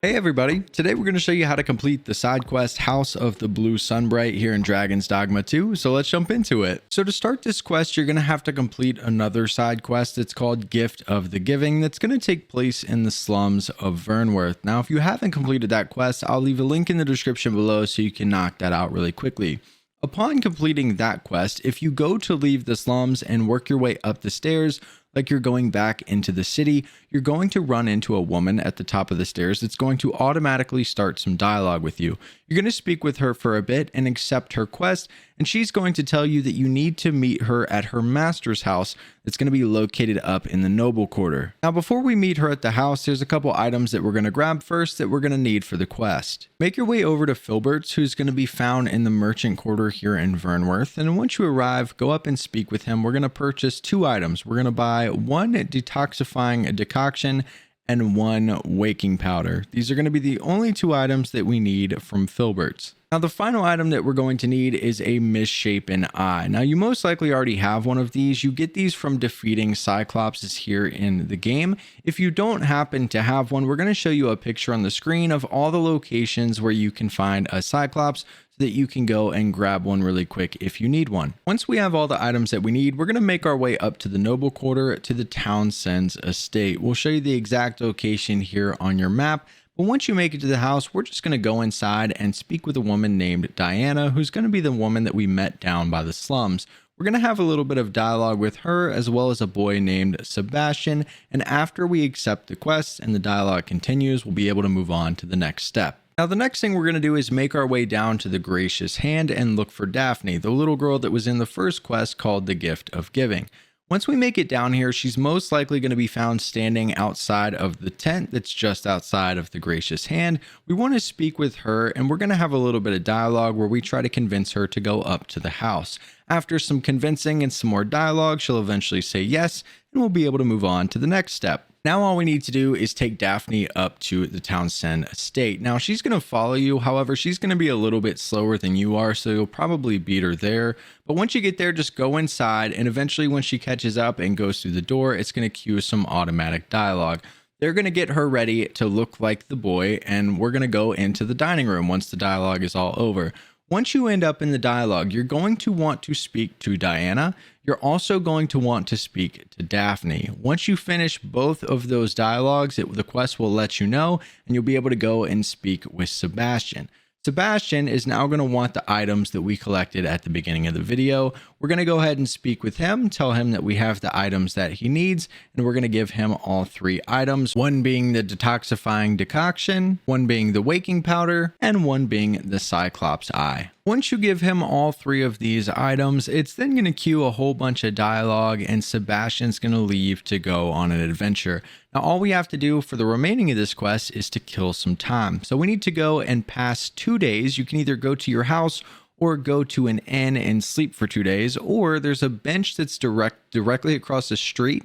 Hey everybody, today we're going to show you how to complete the side quest House of the Blue Sunbright here in Dragon's Dogma 2, so let's jump into it. So to start this quest, you're going to have to complete another side quest that's called Gift of the Giving that's going to take place in the slums of Vernworth. Now if you haven't completed that quest, I'll leave a link in the description below so you can knock that out really quickly. Upon completing that quest, if you go to leave the slums and work your way up the stairs, like you're going back into the city, you're going to run into a woman at the top of the stairs that's going to automatically start some dialogue with you. You're going to speak with her for a bit and accept her quest, and she's going to tell you that you need to meet her at her master's house that's going to be located up in the noble quarter. Now before we meet her at the house, there's a couple items that we're going to grab first that we're going to need for the quest. Make your way over to Filbert's, who's going to be found in the merchant quarter here in Vernworth, and once you arrive, go up and speak with him. We're going to purchase two items. We're going to buy one detoxifying decoction and one waking powder. These are going to be the only two items that we need from Filbert's. Now the final item that we're going to need is a misshapen eye. Now you most likely already have one of these. You get these from defeating Cyclopses here in the game. If you don't happen to have one, we're going to show you a picture on the screen of all the locations where you can find a Cyclops, that you can go and grab one really quick if you need one. Once we have all the items that we need, we're going to make our way up to the noble quarter to the Townsend's estate. We'll show you the exact location here on your map. But once you make it to the house, we're just going to go inside and speak with a woman named Diana, who's going to be the woman that we met down by the slums. We're going to have a little bit of dialogue with her as well as a boy named Sebastian. And after we accept the quest and the dialogue continues, we'll be able to move on to the next step. Now the next thing we're going to do is make our way down to the Gracious Hand and look for Daphne, the little girl that was in the first quest called the Gift of Giving. Once we make it down here, she's most likely going to be found standing outside of the tent that's just outside of the Gracious Hand. We want to speak with her, and we're going to have a little bit of dialogue where we try to convince her to go up to the house. After some convincing and some more dialogue, she'll eventually say yes, and we'll be able to move on to the next step. Now all we need to do is take Daphne up to the Townsend estate. Now she's going to follow you, however she's going to be a little bit slower than you are, so you'll probably beat her there. But once you get there, just go inside, and eventually when she catches up and goes through the door, it's going to cue some automatic dialogue. They're going to get her ready to look like the boy, and we're going to go into the dining room once the dialogue is all over. Once you end up in the dialogue, you're going to want to speak to Diana. You're also going to want to speak to Daphne. Once you finish both of those dialogues, the quest will let you know, and you'll be able to go and speak with Sebastian. Sebastian is now going to want the items that we collected at the beginning of the video. We're going to go ahead and speak with him, tell him that we have the items that he needs, and we're going to give him all three items, one being the detoxifying decoction, one being the waking powder, and one being the Cyclops eye. Once you give him all three of these items, it's then going to cue a whole bunch of dialogue, and Sebastian's going to leave to go on an adventure. Now all we have to do for the remaining of this quest is to kill some time. So we need to go and pass 2 days. You can either go to your house or go to an inn and sleep for 2 days, or there's a bench that's directly across the street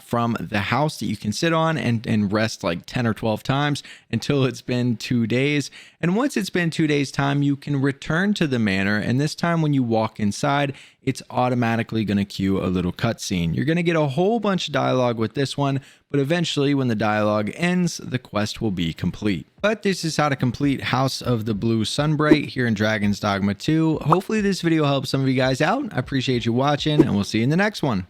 from the house that you can sit on and rest like 10 or 12 times until it's been 2 days. And once it's been 2 days time, you can return to the manor, and this time when you walk inside, it's automatically going to cue a little cutscene. You're going to get a whole bunch of dialogue with this one, but eventually when the dialogue ends, the quest will be complete. But this is how to complete House of the Blue Sunbright here in Dragon's Dogma 2. Hopefully this video helps some of you guys out. I appreciate you watching, and we'll see you in the next one.